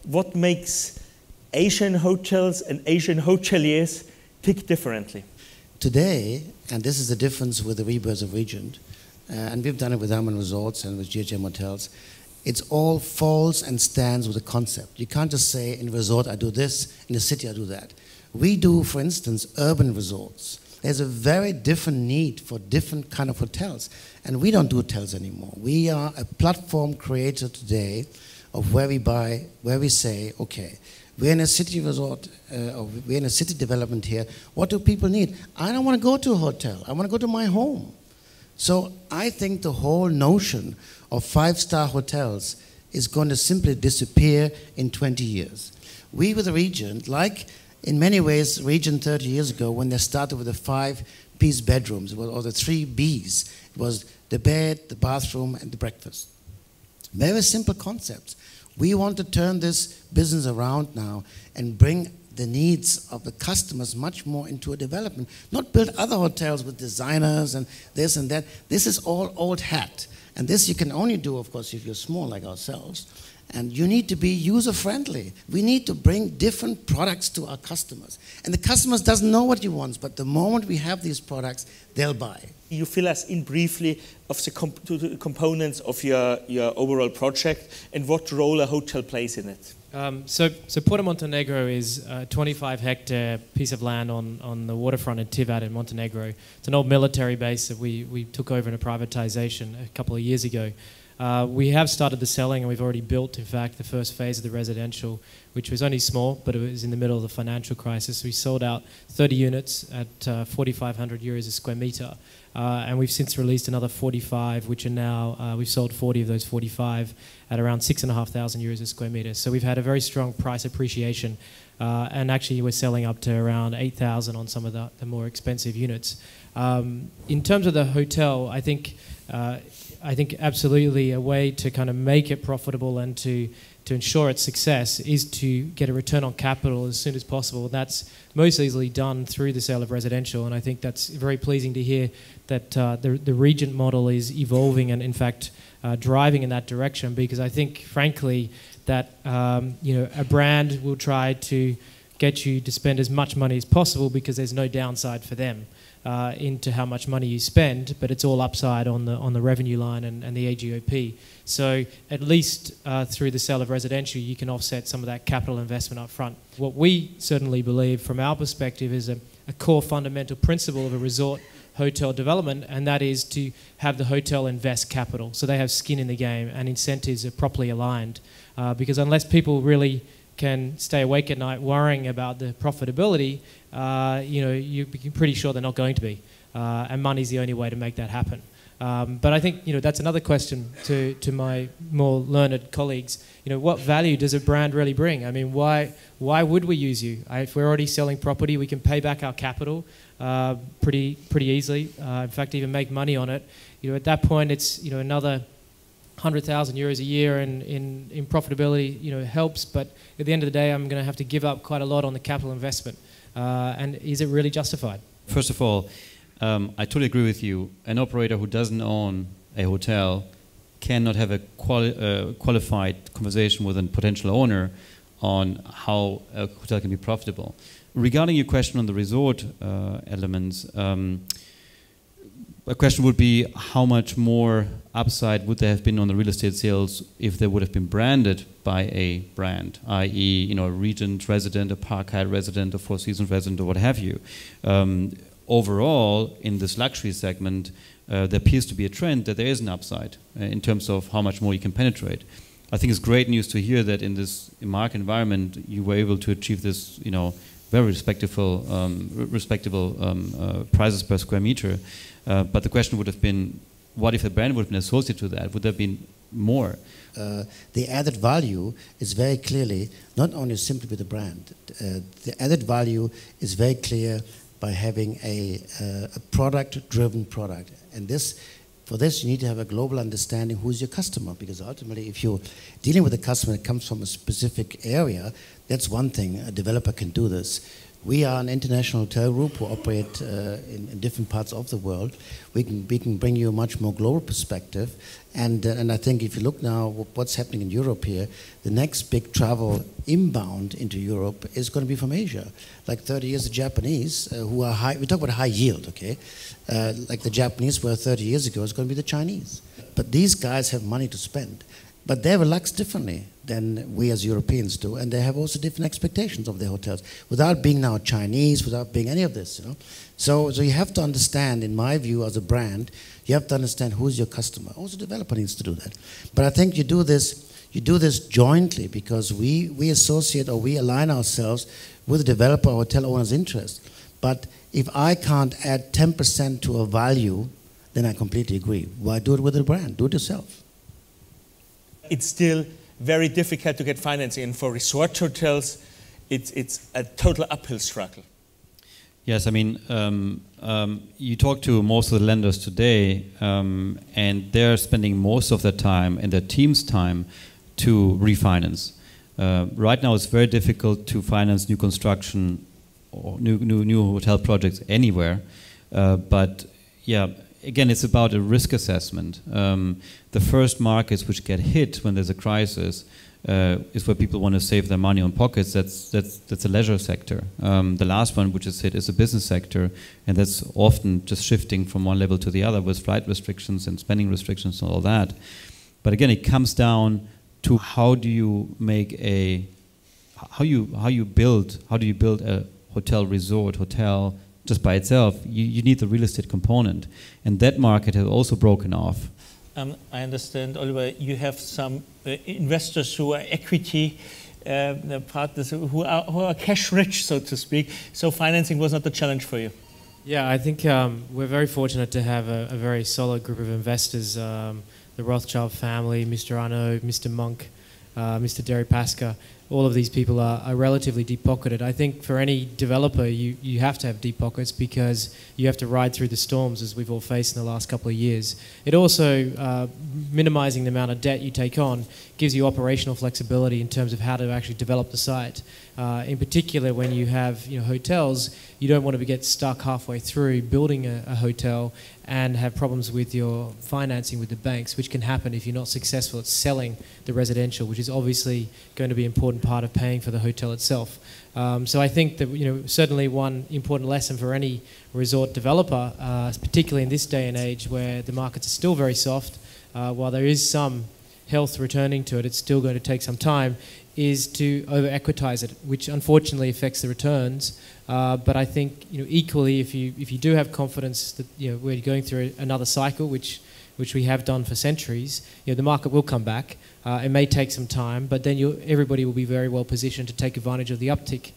what makes Asian hotels and Asian hoteliers tick differently? Today, and this is the difference with the rebirth of Regent, and we've done it with Aman Resorts and with GHM Hotels, it's all falls and stands with a concept. You can't just say in a resort I do this, in a city I do that. We do, for instance, urban resorts. There's a very different need for different kind of hotels. And we don't do hotels anymore. We are a platform creator today of where we say, okay, we're in a city resort, or we're in a city development here. What do people need? I don't want to go to a hotel. I want to go to my home. So I think the whole notion of five-star hotels is going to simply disappear in 20 years. We with the Regent, like in many ways Regent 30 years ago when they started with the 5-piece bedrooms, or the 3 Bs, it was the bed, the bathroom, and the breakfast. Very simple concepts. We want to turn this business around now and bring the needs of the customers much more into a development. Not build other hotels with designers and this and that. This is all old hat. And this you can only do, of course, if you're small like ourselves. And you need to be user-friendly. We need to bring different products to our customers. And the customers doesn't know what he wants, but the moment we have these products, they'll buy. You fill us in briefly of the components of your overall project and what role a hotel plays in it. So Portomontenegro is a 25-hectare piece of land on the waterfront in Tivat in Montenegro. It's an old military base that we took over in a privatization a couple of years ago. We have started the selling, and we've already built, in fact, the first phase of the residential, which was only small, but it was in the middle of the financial crisis. We sold out 30 units at 4,500 euros a square meter, and we've since released another 45, which are now, we've sold 40 of those 45 at around 6,500 euros a square meter. So we've had a very strong price appreciation, and actually we're selling up to around 8,000 on some of the more expensive units. In terms of the hotel, I think absolutely a way to kind of make it profitable and to ensure its success is to get a return on capital as soon as possible. That's most easily done through the sale of residential, and I think that's very pleasing to hear that the Regent model is evolving and in fact driving in that direction, because I think frankly that a brand will try to get you to spend as much money as possible because there's no downside for them into how much money you spend, but it's all upside on the revenue line and the AGOP. So at least through the sale of residential, you can offset some of that capital investment up front. What we certainly believe from our perspective is a core fundamental principle of a resort hotel development, and that is to have the hotel invest capital so they have skin in the game and incentives are properly aligned. Because unless people really can stay awake at night worrying about the profitability, you're pretty sure they're not going to be. And money's the only way to make that happen. But I think that's another question to my more learned colleagues. What value does a brand really bring? I mean, why would we use you? If we're already selling property, we can pay back our capital pretty easily. In fact, even make money on it. At that point, it's another 100,000 euros a year in profitability, helps. But at the end of the day, I'm going to have to give up quite a lot on the capital investment. And is it really justified? First of all, I totally agree with you. An operator who doesn't own a hotel cannot have a qualified conversation with a potential owner on how a hotel can be profitable. Regarding your question on the resort elements, a question would be how much more upside would there have been on the real estate sales if they would have been branded by a brand, i.e., a Regent resident, a Park Hyatt resident, a Four Seasons resident, or what have you. Overall, in this luxury segment, there appears to be a trend that there is an upside in terms of how much more you can penetrate. I think it's great news to hear that in this market environment, you were able to achieve this, very respectable prices per square meter. But the question would have been, what if a brand would have been associated to that? Would there have been more? The added value is very clearly not only simply with the brand. The added value is very clear by having a product-driven product. And for this, you need to have a global understanding who's your customer, because ultimately, if you're dealing with a customer that comes from a specific area, that's one thing. A developer can do this. We are an international hotel group who operate in different parts of the world. We can bring you a much more global perspective. And I think if you look now what's happening in Europe here, the next big travel inbound into Europe is going to be from Asia. Like 30 years, the Japanese, who are high, we talk about high yield, okay? Like the Japanese were 30 years ago, it's going to be the Chinese. But these guys have money to spend. But they relax differently than we as Europeans do, and they have also different expectations of their hotels, without being now Chinese, without being any of this, you know. So you have to understand, in my view, as a brand, you have to understand who's your customer. Also, the developer needs to do that. But I think you do this jointly, because we associate, or we align ourselves with the developer or hotel owner's interest. But if I can't add 10% to a value, then I completely agree. Why do it with a brand? Do it yourself. It's still very difficult to get financing, and for resort hotels, it's a total uphill struggle. Yes, I mean, you talk to most of the lenders today, and they're spending most of their time and their team's time to refinance. Right now, it's very difficult to finance new construction or new hotel projects anywhere, but yeah. Again, it's about a risk assessment. The first markets which get hit when there's a crisis is where people want to save their money on pockets. That's a leisure sector. The last one which is hit is the business sector, and that's often just shifting from one level to the other with flight restrictions and spending restrictions and all that. But again, it comes down to how do you make how do you build a hotel resort hotel. Just by itself, you need the real estate component, and that market has also broken off. I understand, Oliver, you have some investors who are equity partners who are cash rich, so to speak, so financing was not the challenge for you. Yeah, I think we're very fortunate to have a very solid group of investors, the Rothschild family, Mr. Arnaud, Mr. Monk, Mr. Deripaska. All of these people are relatively deep-pocketed. I think for any developer, you have to have deep pockets, because you have to ride through the storms, as we've all faced in the last couple of years. It also, minimizing the amount of debt you take on, gives you operational flexibility in terms of how to actually develop the site. In particular, when you have hotels, you don't want to get stuck halfway through building a hotel and have problems with your financing with the banks, which can happen if you're not successful at selling the residential, which is obviously going to be an important part of paying for the hotel itself. So I think that certainly one important lesson for any resort developer, particularly in this day and age where the markets are still very soft, while there is some health returning to it, it's still going to take some time, is to over-equitize it, which unfortunately affects the returns. But I think equally, if you do have confidence that we're going through another cycle, which we have done for centuries, the market will come back. It may take some time, but then everybody will be very well positioned to take advantage of the uptick